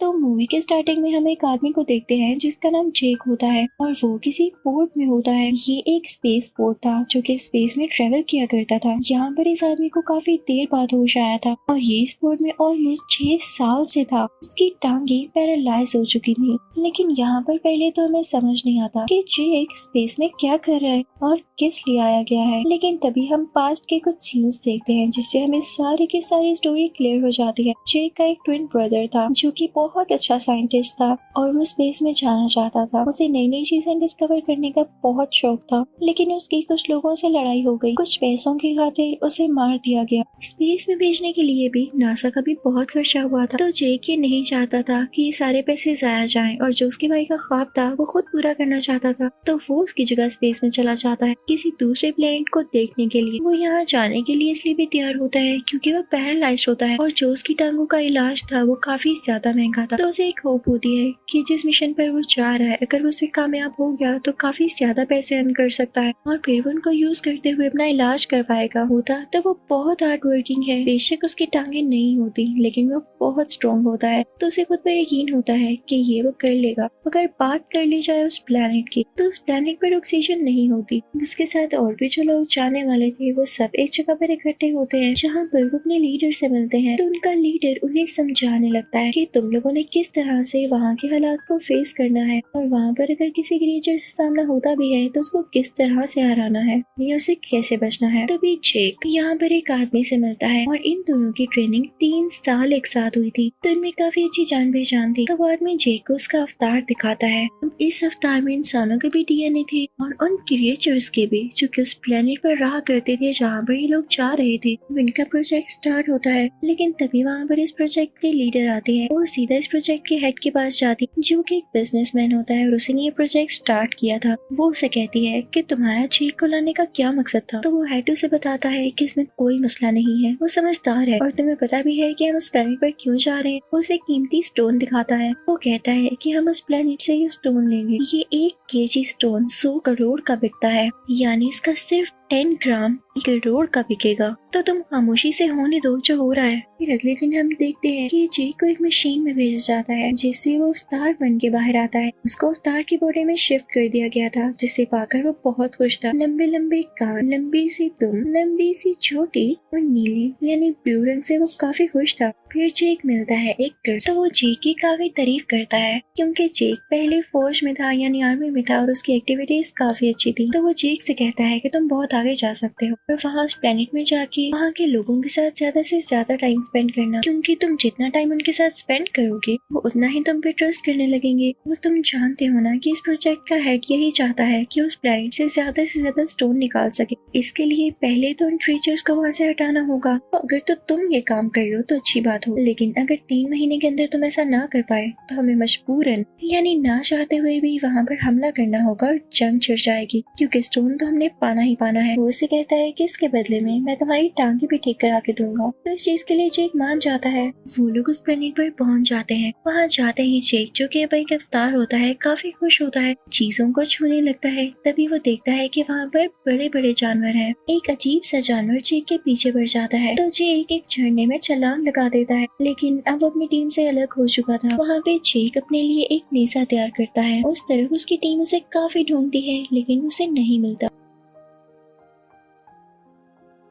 तो मूवी के स्टार्टिंग में हम एक आदमी को देखते हैं जिसका नाम जेक होता है और वो किसी पोर्ट में होता है। ये एक स्पेस पोर्ट था जो कि स्पेस में ट्रेवल किया करता था। यहाँ पर इस आदमी को काफी देर बाद होश आया था और ये इस पोर्ट में ऑलमोस्ट 6 साल से था। उसकी टांगे पैरालाइज हो चुकी थी, लेकिन यहाँ पर पहले तो हमें समझ नहीं आता कि जेक स्पेस में क्या कर रहा है और किस लिए आया गया है। लेकिन तभी हम पास्ट के कुछ सीन्स देखते हैं जिससे हमें सारी की सारी स्टोरी क्लियर हो जाती है। जेक का एक ट्विन ब्रदर था जो कि बहुत अच्छा साइंटिस्ट था और वो स्पेस में जाना चाहता था। उसे नई नई चीजें डिस्कवर करने का बहुत शौक था, लेकिन उसकी कुछ लोगों से लड़ाई हो गई। कुछ पैसों की खातिर उसे मार दिया गया। स्पेस में भेजने के लिए भी नासा का भी बहुत खर्चा हुआ था। तो जेक ये नहीं चाहता था कि ये सारे पैसे जाया जाएं और जो उसके भाई का ख्वाब था वो खुद पूरा करना चाहता था। तो वो उसकी जगह स्पेस में चला जाता है किसी दूसरे प्लेनेट को देखने के लिए। वो यहाँ जाने के लिए इसलिए भी तैयार होता है क्योंकि वो पैरालाइज्ड होता है और जो उसकी टांगों का इलाज था वो काफी ज्यादा महंगा था। तो उसे एक होप होती है कि जिस मिशन पर वो जा रहा है अगर वो उसमें कामयाब हो गया तो काफी ज्यादा पैसे अर्न कर सकता है और फिर वो उनको यूज करते हुए अपना इलाज करवाएगा। होता तो वो बहुत हार्ड वर्किंग है। बेशक उसकी टांगे नहीं होती लेकिन वो बहुत स्ट्रॉन्ग होता है। तो उसे खुद पर यकीन होता है कि ये वो कर लेगा। अगर बात कर ली जाए उस प्लेनेट की तो उस प्लेनेट पर ऑक्सीजन नहीं होती। उसके साथ और भी जो लोग जाने वाले थे वो सब एक जगह पर इकट्ठे होते हैं जहाँ पर वो अपने लीडर से मिलते हैं। तो उनका लीडर उन्हें समझाने लगता है कि तुम लोगों ने किस तरह से वहाँ के हालात को फेस करना है और वहाँ पर अगर किसी क्रिएचर से सामना होता भी है तो उसको किस तरह से हराना है या उसे कैसे बचना है। तभी जेक यहाँ पर एक आदमी से मिलता है और इन दोनों की ट्रेनिंग 3 साल एक साथ हुई थी। तो इनमें काफी अच्छी जान पहचान थी। तो वो आदमी जेक को उसका अवतार दिखाता है। इस अवतार में इंसानों के भी डीएनए थे और उन क्रिएचर्स के भी जो कि उस प्लेनेट पर रहा करते थे जहाँ पर ये लोग जा रहे थे। इनका प्रोजेक्ट स्टार्ट होता है, लेकिन तभी वहाँ पर इस प्रोजेक्ट के लीडर आते हैं। वो सीधा इस प्रोजेक्ट के हेड के पास जाती जो कि एक बिजनेसमैन होता है और उसने ये प्रोजेक्ट स्टार्ट किया था। वो उसे कहती है कि तुम्हारा जेक को लाने का क्या मकसद था। तो वो हेड उसे बताता है कि इसमें कोई मसला नहीं है, वो समझदार है और तुम्हें पता भी है कि हम उस प्लेनेट पर क्यों जा रहे हैं। वो उसे कीमती स्टोन दिखाता है। वो कहता है कि हम उस प्लेनेट से ये स्टोन लेंगे। ये 1 केजी स्टोन 100 करोड़ का बिकता है, यानी इसका सिर्फ 10 ग्राम 1 करोड़ का बिकेगा। तो तुम खामोशी से होने दो जो हो रहा है। फिर अगले दिन हम देखते हैं कि जेक को एक मशीन में भेजा जाता है जिससे वो अवतार बन के बाहर आता है। उसको अवतार की बॉडी में शिफ्ट कर दिया गया था जिसे पाकर वो बहुत खुश था। लंबे लंबे कान, लंबी सी दुम, लंबी सी चोटी और नीले यानी ब्लू रंग से वो काफी खुश था। फिर जेक मिलता है एक कर्ज। तो वो जेक की काफी तारीफ करता है क्योंकि जेक पहले फौज में था यानी आर्मी में था और उसकी एक्टिविटीज काफी अच्छी थी। तो वो जेक से कहता है कि तुम बहुत आगे जा सकते हो और वहाँ उस प्लेनेट में जाके वहाँ के लोगों के साथ ज्यादा से ज्यादा टाइम स्पेंड करना, क्योंकि तुम जितना टाइम उनके साथ स्पेंड करोगे वो उतना ही तुम पे ट्रस्ट करने लगेंगे। और तुम जानते हो ना कि इस प्रोजेक्ट का हेड यही चाहता है कि उस प्लेनेट से ज्यादा स्टोन निकाल सके। इसके लिए पहले तो उन क्रीचर्स को वहाँ से हटाना होगा। तो अगर तो तुम ये काम कर लो तो अच्छी बात हो, लेकिन अगर 3 महीने के अंदर तुम ऐसा ना कर पाए तो हमें मजबूरन यानी ना चाहते हुए भी वहाँ पर हमला करना होगा और जंग छिड़ जाएगी, क्योंकि स्टोन तो हमने पाना ही पाना है। वो उसे कहता है कि इसके बदले में मैं तुम्हारी टांगे भी ठीक करा के दूंगा। तो इस चीज के लिए जेक मान जाता है। वो लोग उस प्लेनेट पर पहुंच जाते हैं। वहाँ जाते ही जेक जो कि अब एक अवतार होता है काफी खुश होता है, चीजों को छूने लगता है। तभी वो देखता है कि वहाँ पर बड़े बड़े जानवर हैं। एक अजीब सा जानवर जेक के पीछे बढ़ जाता है तो जेक एक झरने में छलांग लगा देता है, लेकिन अब वो अपनी टीम से अलग हो चुका था। वहाँ पे जेक अपने लिए एक नेजा तैयार करता है। उस तरफ उसकी टीम उसे काफी ढूंढती है लेकिन उसे नहीं मिलता।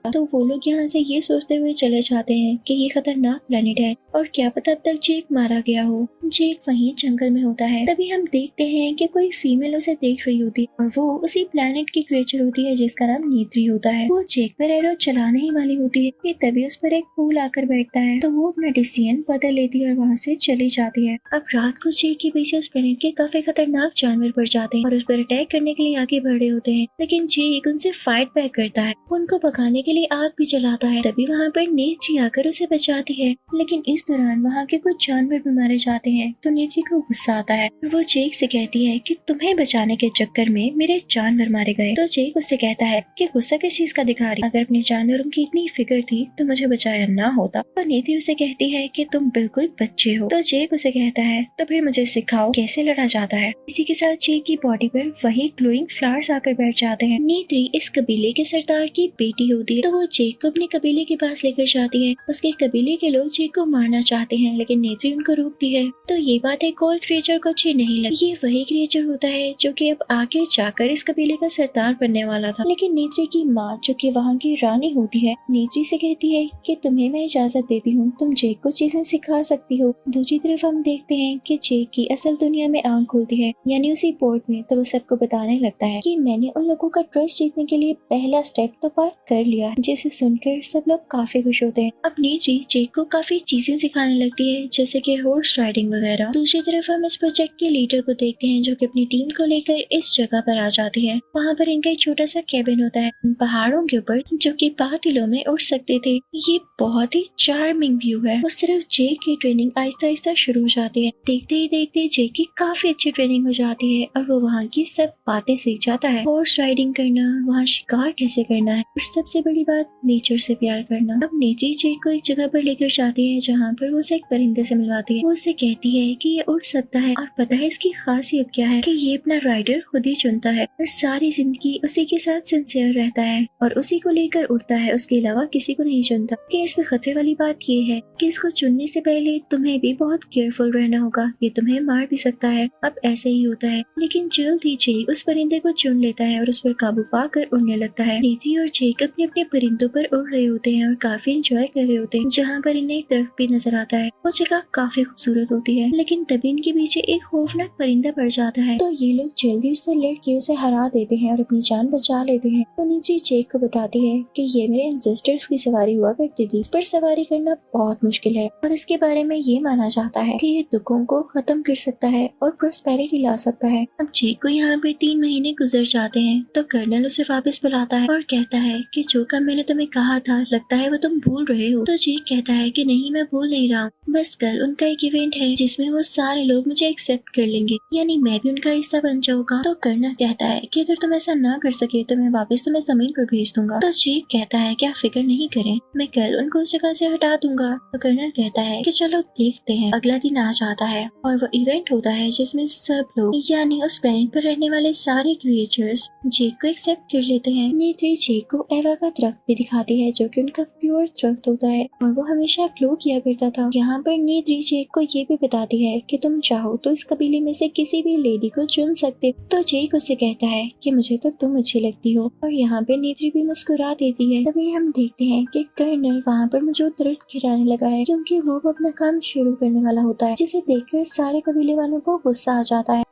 तो वो लोग यहाँ से ये सोचते हुए चले जाते हैं कि ये खतरनाक प्लेनेट है और क्या पता अब तक जेक मारा गया हो। जेक वहीं जंगल में होता है। तभी हम देखते हैं कि कोई फीमेल उसे देख रही होती है और वो उसी प्लेनेट की क्रिएचर होती है जिसका नाम नीत्री होता है। वो जेक पर एरो चलाने ही वाली होती है कि तभी उस पर एक फूल आकर बैठता है। तो वो अपना डिसीजन बदल लेती है और वहाँ से चली जाती है। अब रात को जेक के पीछे उस प्लेनेट के काफी खतरनाक जानवर पड़ जाते हैं और उस पर अटैक करने के लिए आगे बढ़ रहे होते हैं, लेकिन जेक उनसे फाइट बैक करता है। उनको भगाने के लिए आग भी जलाता है। तभी वहाँ पर नेत्री आकर उसे बचाती है, लेकिन इस दौरान वहाँ के कुछ जानवर भी मारे जाते हैं। तो नेत्री को गुस्सा आता है। वो जेक से कहती है कि तुम्हें बचाने के चक्कर में मेरे जानवर मारे गए। तो जेक उससे कहता है कि गुस्सा किस चीज का दिखा रही, अगर अपने जानवरों की इतनी फिक्र थी तो मुझे बचाया ना होता। तो नेत्री उसे कहती है कि तुम बिल्कुल बच्चे हो। तो जेक उसे कहता है तो फिर मुझे सिखाओ कैसे लड़ा जाता है। इसी के साथ जेक की बॉडी पर वही ग्लोइंग फ्लावर्स आकर बैठ जाते हैं। नेत्री इस कबीले के सरदार की बेटी होती तो वो जेक को अपने कबीले के पास लेकर जाती है। उसके कबीले के लोग जेक को मारना चाहते हैं लेकिन नेत्री उनको रोकती है। तो ये बात एक और क्रिएचर को अच्छी नहीं लगी। ये वही क्रिएचर होता है जो कि अब आगे जाकर इस कबीले का सरदार बनने वाला था। लेकिन नेत्री की माँ जो कि वहाँ की रानी होती है, नेत्री से कहती है कि तुम्हें मैं इजाजत देती हूँ, तुम जेक को चीजें सिखा सकती हो। दूसरी तरफ हम देखते हैं कि जेक की असल दुनिया में आंख खुलती है, यानी उसी पोर्ट में। तो वो सबको बताने लगता है कि मैंने उन लोगों का ट्रस्ट जीतने के लिए पहला स्टेप तो पार कर लिया, जिसे सुनकर सब लोग काफी खुश होते हैं। अब नेत्री जेक को काफी चीजें सिखाने लगती है, जैसे कि हॉर्स राइडिंग वगैरह। दूसरी तरफ हम इस प्रोजेक्ट के लीडर को देखते हैं जो कि अपनी टीम को लेकर इस जगह पर आ जाती है। वहाँ पर इनका एक छोटा सा कैबिन होता है पहाड़ों के ऊपर, जो कि बादलों में उड़ सकते थे। ये बहुत ही चार्मिंग व्यू है। उस तरफ जेक की ट्रेनिंग आहिस्ता आहिस्ता शुरू हो जाती है। देखते ही देखते जेक की काफी अच्छी ट्रेनिंग हो जाती है और वो वहाँ की सब बातें सीख जाता है। हॉर्स राइडिंग करना, वहाँ शिकार कैसे करना है, और सबसे बड़ी बात नेचर से प्यार करना। अब नेत्री जेक को एक जगह पर लेकर जाती है जहाँ पर वो उसे एक परिंदे से मिलवाती है। वो उससे कहती है कि ये उड़ सकता है और पता है इसकी खासियत क्या है, कि ये अपना राइडर खुद ही चुनता है और सारी जिंदगी उसी के साथ सिंसियर रहता है और उसी को लेकर उड़ता है, उसके अलावा किसी को नहीं चुनता। कि इसमें खतरे वाली बात ये है कि इसको चुनने से पहले तुम्हें भी बहुत केयरफुल रहना होगा, ये तुम्हें मार भी सकता है। अब ऐसे ही होता है, लेकिन जल्द ही जेक उस परिंदे को चुन लेता है और उस पर काबू पाकर उड़ने लगता है। नेत्री और जेक अपने अपने परिंदों पर उड़ रहे होते हैं और काफी एंजॉय कर रहे होते हैं। जहाँ पर इन्हें एक दरख्त भी नजर आता है। वो जगह काफी खूबसूरत होती है, लेकिन तभी इनके पीछे एक खौफनाक परिंदा पड़ जाता है। तो ये लोग जल्दी उससे लड़के उसे हरा देते हैं और अपनी जान बचा लेते हैं। तो नेत्री जेक को बताती है कि ये मेरे एंसेस्टर्स की सवारी हुआ करती थी, इस पर सवारी करना बहुत मुश्किल है और इसके बारे में ये माना जाता है कि ये दुखों को खत्म कर सकता है और प्रोस्पेरिटी ला सकता है। अब जेक को यहाँ पर 3 महीने गुजर जाते हैं तो कर्नल उसे वापस बुलाता है और कहता है कि जो काम मैंने तुम्हें कहा था लगता है वो तुम भूल रहे हो। तो जेक कहता है कि नहीं, मैं भूल नहीं रहा हूँ, बस कल उनका एक इवेंट है जिसमें वो सारे लोग मुझे एक्सेप्ट कर लेंगे, यानी मैं भी उनका हिस्सा बन जाऊंगा। तो कर्नल कहता है कि अगर तुम ऐसा ना कर सके तो मैं वापस तुम्हें जमीन पर भेज दूंगा। तो जेक कहता है कि आप फिक्र नहीं करें, मैं कल उनको उस जगह से हटा दूंगा। तो कर्नल कहता है कि चलो देखते हैं। अगला दिन आ जाता है और वो इवेंट होता है जिसमें सब लोग, यानी उस प्लेनेट पर रहने वाले सारे क्रिएचर्स जेक को एक्सेप्ट कर लेते हैं। नेत्री जेक को एवा का दरख्त भी दिखाती है जो कि उनका प्योर दरख्त होता है और वो हमेशा ग्लो किया करता था। यहाँ पर नेत्री जेक को ये भी बताती है कि तुम चाहो तो इस कबीले में से किसी भी लेडी को चुन सकते। तो जेक उससे कहता है कि मुझे तो तुम अच्छी लगती हो और यहाँ पे नेत्री भी मुस्कुरा देती है। तभी हम देखते हैं कि कर्नल वहाँ पर मौजूद दरख्त गिराने लगा है क्योंकि वो अपना काम शुरू करने वाला होता है, जिसे देखकर सारे कबीले वालों को गुस्सा आ जाता है।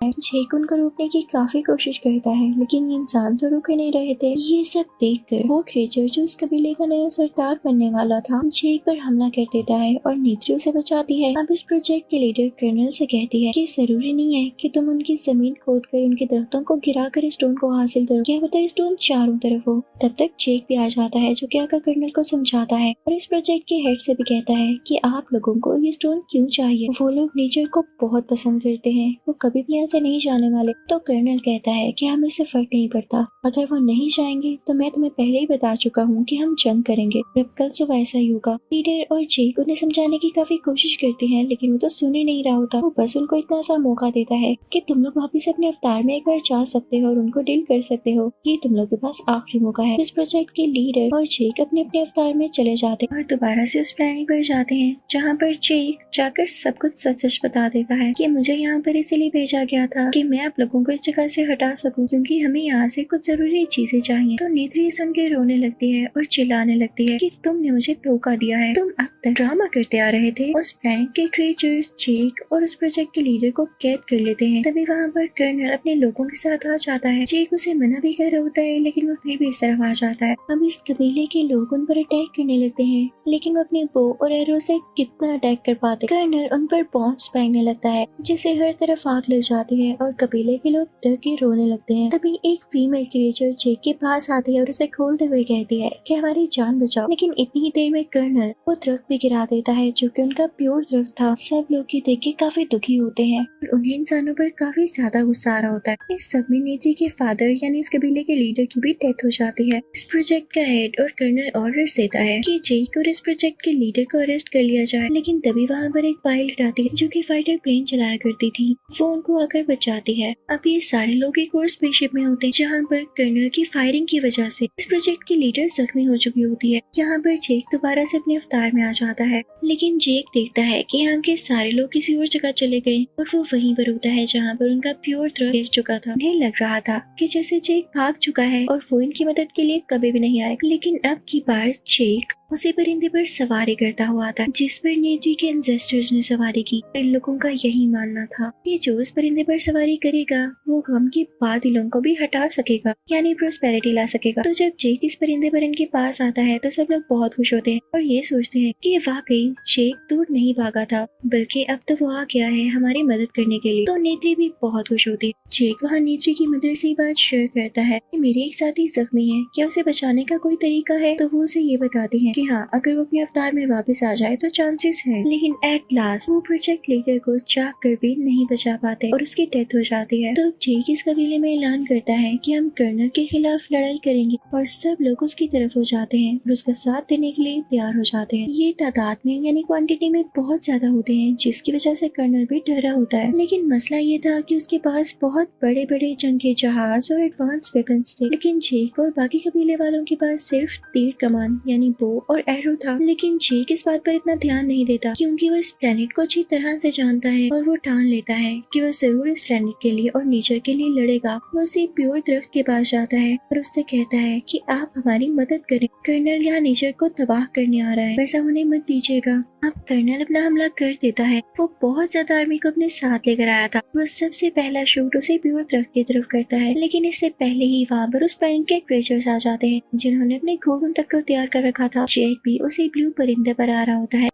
जेक उनको रोकने की काफी कोशिश करता है लेकिन इंसान तो रुके नहीं रहे थे। ये सब देखकर वो क्रिएचर जो इस कबीले का नया सरदार बनने वाला था जेक पर हमला कर देता है और नेत्री उसे बचाती है। अब इस प्रोजेक्ट के लीडर कर्नल से कहती है कि जरूरी नहीं है कि तुम उनकी जमीन खोद कर उनके दरख्तों को गिरा कर स्टोन को हासिल करो, क्या पता स्टोन चारों तरफ हो। तब तक जेक भी आ जाता है जो कि आकर कर्नल को समझाता है और इस प्रोजेक्ट के हेड से भी कहता है कि आप लोगों को ये स्टोन क्यों चाहिए। वो लोग नेचर को बहुत पसंद करते हैं, वो कभी भी यहाँ से नहीं जाने वाले। तो कर्नल कहता है कि हमें इससे फर्क नहीं पड़ता, अगर वो नहीं जाएंगे तो मैं तुम्हें पहले ही बता चुका हूँ कि हम जंग करेंगे। अब कल सुबह ऐसा ही होगा। लीडर और जेक उन्हें समझाने की काफी कोशिश करते हैं लेकिन वो तो सुन ही नहीं रहा होता। वो बस उनको इतना सा मौका देता है कि तुम लोग वापिस अपने अवतार में एक बार जा सकते हो और उनको डील कर सकते हो, ये तुम लोग के पास आखिरी मौका है। इस प्रोजेक्ट के लीडर और जेक अपने अपने अवतार में चले जाते हैं और दोबारा से उस प्लानिंग पर जाते हैं जहाँ पर जेक जाकर सब कुछ सच सच बता देता है कि मुझे यहाँ पर इसीलिए भेजा गया था कि मैं आप लोगों को इस जगह से हटा सकूं क्योंकि हमें यहाँ से कुछ जरूरी चीजें चाहिए। तो नेत्री सुन के रोने लगती है और चिल्लाने लगती है कि तुमने मुझे धोखा दिया है, तुम अब तक ड्रामा करते आ रहे थे। उस प्लानेट के क्रिएचर्स जेक और उस प्रोजेक्ट के लीडर को कैद कर लेते हैं। तभी वहाँ पर कर्नल अपने लोगों के साथ आ जाता है। जेक उसे मना भी कर रहा होता है लेकिन वो फिर भी इस तरफ आ जाता है। अब इस कबीले के लोग उन पर अटैक करने लगते हैं लेकिन वो अपने बो और एरो से कितना अटैक कर पाते। कर्नल उन पर बॉम्ब्स फेंकने लगता है जिससे हर तरफ आग लग जाती है और कबीले के लोग डर के रोने लगते हैं। तभी एक फीमेल क्रिएचर जेक के पास आती है और उसे खोलते हुए कहती है कि हमारी जान बचाओ। लेकिन इतनी ही देर में कर्नल वो दरख्त भी गिरा देता है जो कि उनका प्योर दरख्त था। सब लोग ये देख के काफी दुखी होते हैं और उन्हें इंसानों पर काफी ज्यादा गुस्सा आ रहा होता है। इस सब में नेत्री के फादर यानी इस कबीले के लीडर की भी डेथ हो जाती है। इस प्रोजेक्ट का हेड और कर्नल ऑर्डर्स देता है कि जेक और इस प्रोजेक्ट के लीडर को अरेस्ट कर लिया जाए। लेकिन तभी वहाँ पर एक पायलट आती है जो कि फाइटर प्लेन चलाया करती थी। वो उनको आकर बच जाती है। अब ये सारे लोग एक और स्पेसशिप में होते हैं जहाँ पर कर्नल की फायरिंग की वजह से इस प्रोजेक्ट की लीडर जख्मी हो चुकी होती है। यहाँ पर जेक दोबारा से अपने अवतार में आ जाता है, लेकिन जेक देखता है कि यहाँ के सारे लोग किसी और जगह चले गए और वो वहीं पर होता है जहाँ पर उनका प्योर थ्रस्ट गिर चुका था। उन्हें लग रहा था कि जैसे जेक भाग चुका है और वो इनकी मदद के लिए कभी भी नहीं आएगा, लेकिन अब की बार जेक उसी परिंदे पर सवारी करता हुआ था जिस पर नेत्री के एंसेस्टर्स ने सवारी की। इन लोगों का यही मानना था कि जो इस परिंदे पर सवारी करेगा वो गम के बादलों को भी हटा सकेगा, यानी प्रोस्पेरिटी ला सकेगा। तो जब जेक इस परिंदे पर इनके पास आता है तो सब लोग बहुत खुश होते हैं और ये सोचते हैं कि वाकई जेक दूर नहीं भागा था, बल्कि अब तो वो आ गया है हमारी मदद करने के लिए। तो नेत्री भी बहुत खुश होती है। जेक वहाँ नेत्री की मदर से बात शेयर करता है कि मेरी एक साथी जख्मी है, क्या उसे बचाने का कोई तरीका है? तो वो उसे ये बताती है कि हाँ, अगर वो अपने अवतार में वापस आ जाए तो चांसेस हैं, लेकिन एट लास्ट वो प्रोजेक्ट लीडर को चाह कर भी नहीं बचा पाते और उसकी डेथ हो जाती है। तो जेक इस कबीले में ऐलान करता है कि हम कर्नल के खिलाफ लड़ाई करेंगे और सब लोग उसकी तरफ हो जाते हैं और उसका साथ देने के लिए तैयार हो जाते हैं। ये तादाद में यानी क्वांटिटी में बहुत ज्यादा होते हैं, जिसकी वजह से कर्नल भी डरा होता है। लेकिन मसला ये था कि उसके पास बहुत बड़े बड़े जंग के जहाज और एडवांस वेपन्स थे, लेकिन जेक और बाकी कबीले वालों के पास सिर्फ तीर कमान यानी बो और एरो था। लेकिन जेक इस बात पर इतना ध्यान नहीं देता क्योंकि वो इस प्लेनेट को अच्छी तरह से जानता है और वो ठान लेता है कि वो जरूर इस प्लेनेट के लिए और नेचर के लिए लड़ेगा। वो उसी प्योर दरख्त के पास जाता है और उससे कहता है कि आप हमारी मदद करें, कर्नल यहाँ नेचर को तबाह करने आ रहा है, वैसा होने मत दीजिएगा। अब कर्नल अपना हमला कर देता है। वो बहुत ज्यादा आर्मी को अपने साथ लेकर आया था। वो सबसे पहला शूट उसे प्योर दरख्त की तरफ करता है, लेकिन इससे पहले ही वहाँ पर उस प्लेनेट के क्रिएचर्स आ जाते हैं जिन्होंने अपने घोड़ों तक को तैयार कर रखा था। जेक भी उसी ब्लू परिंदे पर आ रहा होता है।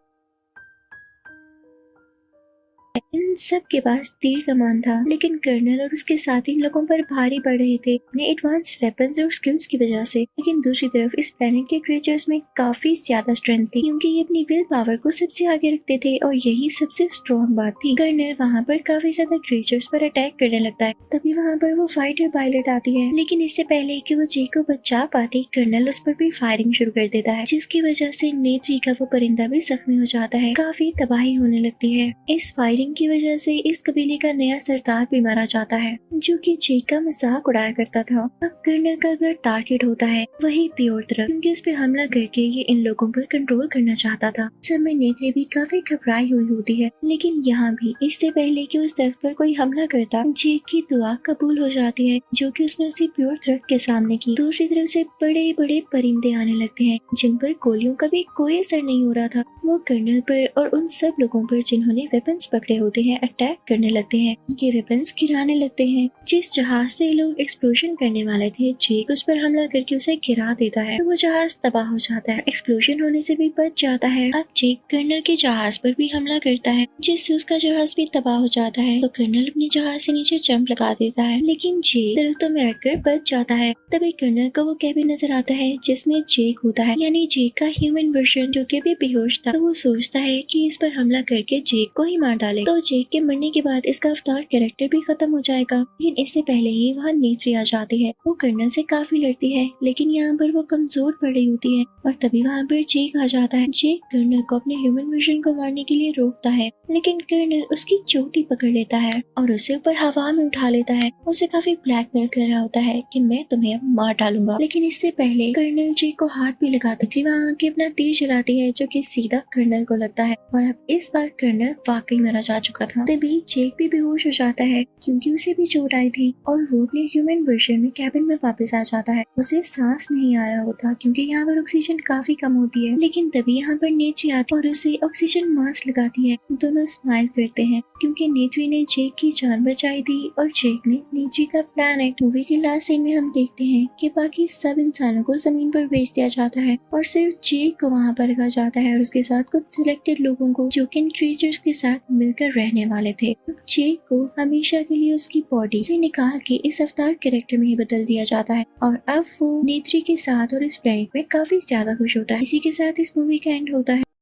इन सब के पास तीर कमान था, लेकिन कर्नल और उसके साथी इन लोगों पर भारी पड़ रहे थे अपने एडवांस वेपन्स और स्किल्स की वजह से। लेकिन दूसरी तरफ इस प्लेनेट के क्रिएचर्स में काफी ज्यादा स्ट्रेंथ थी क्योंकि ये अपनी विल पावर को सबसे आगे रखते थे और यही सबसे स्ट्रॉन्ग बात थी। कर्नल वहाँ पर काफी ज्यादा क्रिएचर्स पर अटैक करने लगता है। तभी वहाँ पर वो फाइटर पायलट आती है, लेकिन इससे पहले कि वो जेक को बचा पाती कर्नल उस पर भी फायरिंग शुरू कर देता है, जिसकी वजह से नेत्री का वो परिंदा भी जख्मी हो जाता है। काफी तबाही होने लगती है। इस फायरिंग की वजह से इस कबीले का नया सरदार भी मारा जाता है जो कि जेक का मजाक उड़ाया करता था। अब कर्नल का अगर टारगेट होता है वही प्योर तरफ, क्योंकि उस पर हमला करके ये इन लोगों पर कंट्रोल करना चाहता था। समय नेत्री भी काफी घबराई हुई होती है, लेकिन यहाँ भी इससे पहले कि उस तरफ पर कोई हमला करता जेक की दुआ कबूल हो जाती है जो कि उसने उसी प्योर तरफ के सामने की। दूसरी तरफ से बड़े बड़े परिंदे आने लगते हैं जिन पर गोलियों का भी कोई असर नहीं हो रहा था। वो कर्नल पर और उन सब लोगों पर जिन्होंने वेपन्स पकड़े होते हैं अटैक करने लगते हैं। ये वेपन्स गिराने लगते हैं। जिस जहाज से लोग एक्सप्लोजन करने वाले थे जेक उस पर हमला करके उसे गिरा देता है, तो वो जहाज तबाह हो जाता है। एक्सप्लोजन होने से भी बच जाता है। अब जेक कर्नल के जहाज पर भी हमला करता है जिससे उसका जहाज भी तबाह हो जाता है। तो कर्नल अपने जहाज से नीचे जंप लगा देता है, लेकिन जेक दरख्तों में अटकर बच जाता है। तभी कर्नल को वो कैबिन नजर आता है जिसमें जेक होता है, यानी जेक का ह्यूमन वर्जन जो कि अभी बेहोश था। तो वो सोचता है कि इस पर हमला करके जेक को ही मार डाले, तो जेक के मरने के बाद इसका अवतार कैरेक्टर भी खत्म हो जाएगा। लेकिन इससे पहले ही वहाँ नेत्री आ जाती है। वो कर्नल से काफी लड़ती है, लेकिन यहाँ पर वो कमजोर पड़ रही होती है और तभी वहाँ पर जेक आ जाता है। जेक कर्नल को अपने ह्यूमन वर्जन को मारने के लिए रोकता है, लेकिन कर्नल उसकी चोटी पकड़ लेता है और उसे ऊपर हवा में उठा लेता है। उसे काफी ब्लैकमेल कर रहा होता है कि मैं तुम्हें अब मार डालूंगा। लेकिन इससे पहले कर्नल जेक को हाथ भी लगाता है। वहाँ आके अपना तीर चलाती है जो कि सीधा कर्नल को लगता है और अब इस बार कर्नल वाकई मारा जा चुका था। तभी जेक भी बेहोश हो जाता है क्योंकि उसे भी चोट आई थी और वो अपने ह्यूमन वर्जन में कैबिन में वापस आ जाता है। उसे सांस नहीं आ रहा होता क्योंकि यहाँ पर ऑक्सीजन काफी कम होती है। लेकिन तभी यहाँ पर नेत्री आती है और उसे ऑक्सीजन मास्क लगाती है। दोनों स्माइल करते हैं क्योंकि नेत्री ने जेक की जान बचाई थी और जेक ने नेत्री का प्लैनेट। मूवी के लास्ट सीन में हम देखते हैं कि बाकी सब इंसानों को जमीन पर भेज दिया जाता है और सिर्फ जेक को वहाँ पर रखा जाता है और उसके साथ कुछ सिलेक्टेड लोगों को जो कि इन क्रिएचर्स के साथ मिलकर रहने वाले थे। जेक को हमेशा के लिए उसकी बॉडी से निकाल के इस अवतार कैरेक्टर में ही बदल दिया जाता है और अब वो नेत्री के साथ और इस प्लेनेट में काफी ज्यादा खुश होता है। इसी के साथ इस मूवी का एंड होता है।